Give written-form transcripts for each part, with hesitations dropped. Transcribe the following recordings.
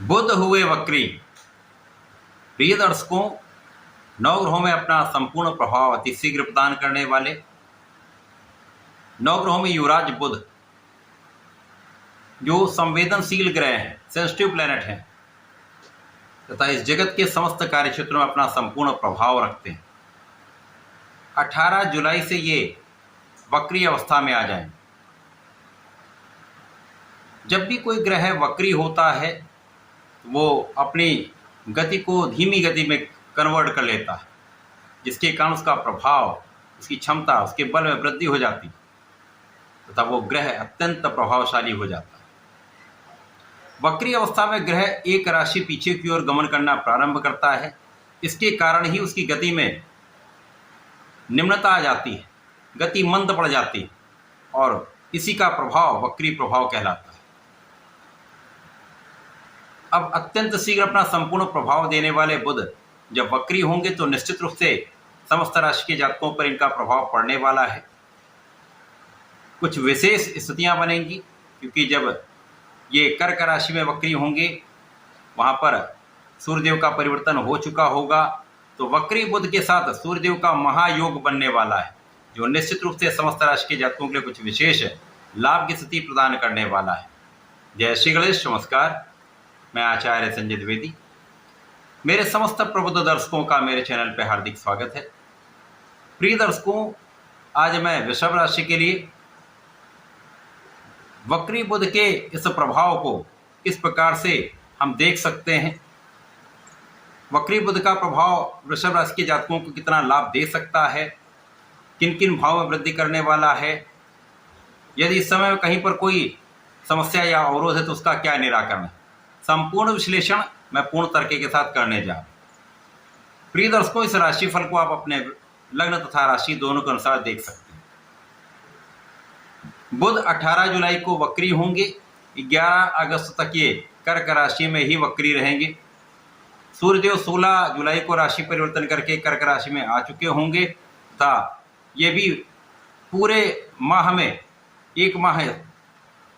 बुध हुए वक्री। प्रिय दर्शकों, नवग्रहों में अपना संपूर्ण प्रभाव अति शीघ्र प्रदान करने वाले नवग्रहों में युवराज बुध जो संवेदनशील ग्रह हैं, सेंसिटिव प्लैनेट हैं तथा इस जगत के समस्त कार्य क्षेत्रों में अपना संपूर्ण प्रभाव रखते हैं। 18 जुलाई से ये वक्री अवस्था में आ जाएं। जब भी कोई ग्रह वक्री होता है वो अपनी गति को धीमी गति में कन्वर्ट कर लेता है, जिसके कारण उसका प्रभाव, उसकी क्षमता, उसके बल में वृद्धि हो जाती तथा वो ग्रह अत्यंत प्रभावशाली हो जाता है। वक्री अवस्था में ग्रह एक राशि पीछे की ओर गमन करना प्रारंभ करता है। इसके कारण ही उसकी गति में निम्नता आ जाती है, गति मंद पड़ जाती है और इसी का प्रभाव वक्री प्रभाव कहलाता है। अब अत्यंत शीघ्र अपना संपूर्ण प्रभाव देने वाले बुध जब वक्री होंगे तो निश्चित रूप से समस्त राशि के जातकों पर इनका प्रभाव पड़ने वाला है। कुछ विशेष स्थितियां बनेंगी क्योंकि जब ये कर्क राशि में वक्री होंगे वहां पर सूर्यदेव का परिवर्तन हो चुका होगा, तो वक्री बुध के साथ सूर्यदेव का महायोग बनने वाला है जो निश्चित रूप से समस्त राशि के जातकों के लिए कुछ विशेष लाभ की स्थिति प्रदान करने वाला है। जय श्री गणेश। नमस्कार, मैं आचार्य संजय द्विवेदी। मेरे समस्त प्रबुद्ध दर्शकों का मेरे चैनल पर हार्दिक स्वागत है। प्रिय दर्शकों, आज मैं वृषभ राशि के लिए वक्री बुध के इस प्रभाव को किस प्रकार से हम देख सकते हैं, वक्री बुध का प्रभाव वृषभ राशि के जातकों को कितना लाभ दे सकता है, किन किन भाव में वृद्धि करने वाला है, यदि इस समय में कहीं पर कोई समस्या या अवरोध है तो उसका क्या निराकरण है, संपूर्ण विश्लेषण मैं पूर्ण तरीके के साथ करने जा रहा हूं। प्रिय दर्शकों, इस राशिफल को आप अपने लग्न तथा राशि दोनों के अनुसार देख सकते हैं। बुध 18 जुलाई को वक्री होंगे, 11 अगस्त तक ये कर्क राशि में ही वक्री रहेंगे। सूर्यदेव 16 जुलाई को राशि परिवर्तन करके कर्क राशि में आ चुके होंगे तथा ये भी पूरे माह में एक माह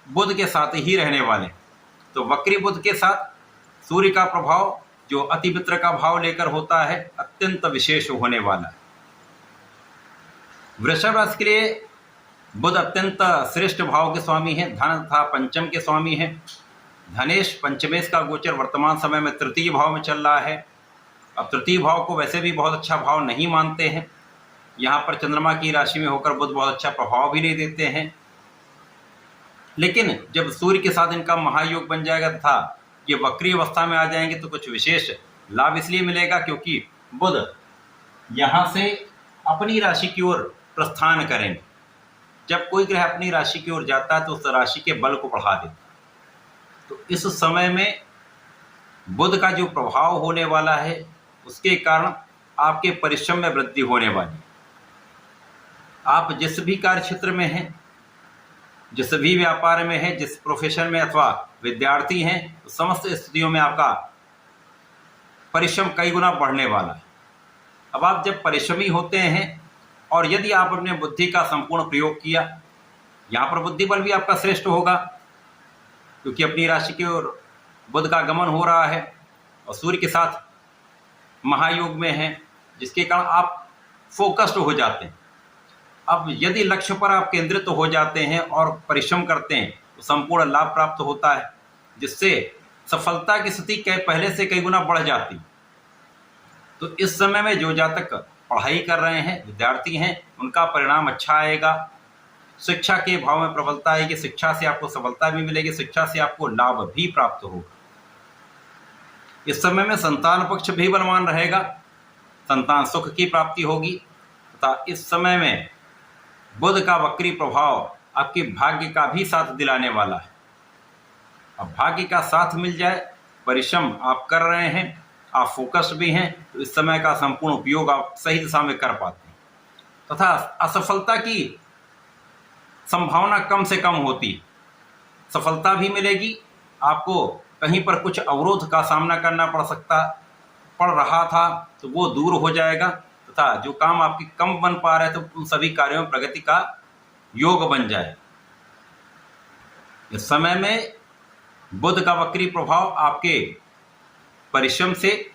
बुध के साथ ही रहने वाले। तो वक्री बुध के साथ सूर्य का प्रभाव जो अति मित्र का भाव लेकर होता है अत्यंत विशेष होने वाला है। वृषभ राशि के लिए बुध अत्यंत श्रेष्ठ भाव के स्वामी हैं, धन तथा पंचम के स्वामी हैं। धनेश पंचमेश का गोचर वर्तमान समय में तृतीय भाव में चल रहा है। अब तृतीय भाव को वैसे भी बहुत अच्छा भाव नहीं मानते हैं, यहाँ पर चंद्रमा की राशि में होकर बुध बहुत अच्छा प्रभाव भी नहीं देते हैं। लेकिन जब सूर्य के साथ इनका महायोग बन जाएगा तथा ये वक्री अवस्था में आ जाएंगे तो कुछ विशेष लाभ इसलिए मिलेगा क्योंकि बुध यहाँ से अपनी राशि की ओर प्रस्थान करेंगे। जब कोई ग्रह अपनी राशि की ओर जाता है तो उस राशि के बल को बढ़ा देता है। तो इस समय में बुध का जो प्रभाव होने वाला है उसके कारण आपके परिश्रम में वृद्धि होने वाली। आप जिस भी कार्य क्षेत्र में हैं, जिस भी व्यापार में है, जिस प्रोफेशन में अथवा विद्यार्थी हैं, तो समस्त स्थितियों में आपका परिश्रम कई गुना बढ़ने वाला है। अब आप जब परिश्रमी होते हैं और यदि आप अपने बुद्धि का संपूर्ण प्रयोग किया, यहाँ पर बुद्धि बल भी आपका श्रेष्ठ होगा क्योंकि अपनी राशि की ओर बुध का गमन हो रहा है और सूर्य के साथ महायोग में है, जिसके कारण आप फोकस्ड हो जाते हैं। अब यदि लक्ष्य पर आप केंद्रित हो जाते हैं और परिश्रम करते हैं तो संपूर्ण लाभ प्राप्त होता है, जिससे सफलता की स्थिति पहले से कई गुना बढ़ जाती। तो इस समय में जो जातक पढ़ाई कर रहे हैं, विद्यार्थी हैं, उनका परिणाम अच्छा आएगा। शिक्षा के भाव में प्रबलता आएगी, शिक्षा से आपको सफलता भी मिलेगी, शिक्षा से आपको लाभ भी प्राप्त होगा। इस समय में संतान पक्ष भी बलवान रहेगा, संतान सुख की प्राप्ति होगी तथा इस समय में बुध का वक्री प्रभाव आपके भाग्य का भी साथ दिलाने वाला है। अब भाग्य का साथ मिल जाए, परिश्रम आप कर रहे हैं, आप फोकस्ड भी हैं, तो इस समय का संपूर्ण उपयोग आप सही दिशा में कर पाते हैं तथा असफलता की संभावना कम से कम होती है। सफलता भी मिलेगी, आपको कहीं पर कुछ अवरोध का सामना करना पड़ रहा था तो वो दूर हो जाएगा तथा जो काम आपके कम बन पा रहे थे उन सभी कार्यों में प्रगति का योग बन जाए। इस समय में बुध का वक्री प्रभाव आपके परिश्रम से,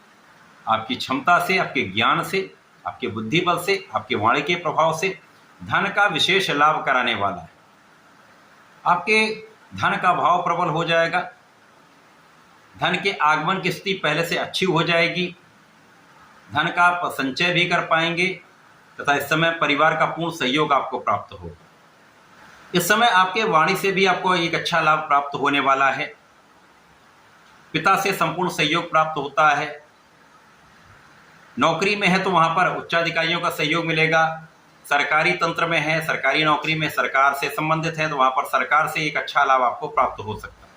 आपकी क्षमता से, आपके ज्ञान से, आपके बुद्धि बल से, आपके वाणी के प्रभाव से धन का विशेष लाभ कराने वाला है। आपके धन का भाव प्रबल हो जाएगा, धन के आगमन की स्थिति पहले से अच्छी हो जाएगी, धन का आप संचय भी कर पाएंगे तथा इस समय परिवार का पूर्ण सहयोग आपको प्राप्त होगा। इस समय आपके वाणी से भी आपको एक अच्छा लाभ प्राप्त होने वाला है। पिता से संपूर्ण सहयोग प्राप्त होता है। नौकरी में है तो वहां पर उच्चाधिकारियों का सहयोग मिलेगा। सरकारी तंत्र में है, सरकारी नौकरी में सरकार से संबंधित है तो वहां पर सरकार से एक अच्छा लाभ आपको प्राप्त हो सकता है।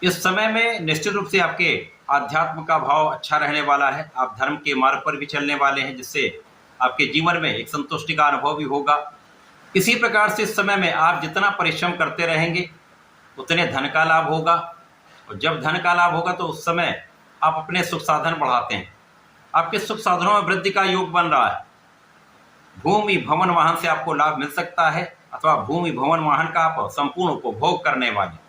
इस समय में निश्चित रूप से आपके आध्यात्म का भाव अच्छा रहने वाला है। आप धर्म के मार्ग पर भी चलने वाले हैं, जिससे आपके जीवन में एक संतुष्टि का अनुभव भी होगा। इसी प्रकार से इस समय में आप जितना परिश्रम करते रहेंगे उतने धन का लाभ होगा, और जब धन का लाभ होगा तो उस समय आप अपने सुख साधन बढ़ाते हैं। आपके सुख साधनों में वृद्धि का योग बन रहा है। भूमि भवन वाहन से आपको लाभ मिल सकता है, अथवा भूमि भवन वाहन का आप संपूर्ण उपभोग करने वाले।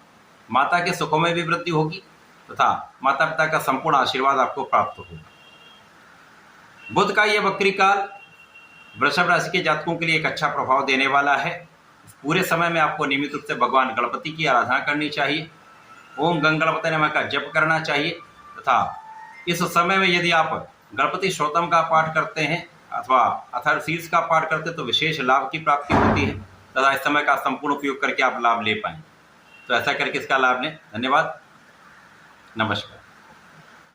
माता के सुखों में भी वृद्धि होगी तथा माता पिता का संपूर्ण आशीर्वाद आपको प्राप्त होगा। बुध का यह वक्री काल वृषभ राशि के जातकों के लिए एक अच्छा प्रभाव देने वाला है। पूरे समय में आपको नियमित रूप से भगवान गणपति की आराधना करनी चाहिए, ओम गंगणपते नमः का जप करना चाहिए तथा इस समय में यदि आप गणपति स्तोत्रम का पाठ करते हैं अथवा अथर्वशीर्ष का पाठ करते हैं तो विशेष लाभ की प्राप्ति होती है तथा इस समय का संपूर्ण उपयोग करके आप लाभ ले पाएं। तो ऐसा करके इसका लाभ लें। धन्यवाद, नमस्कार।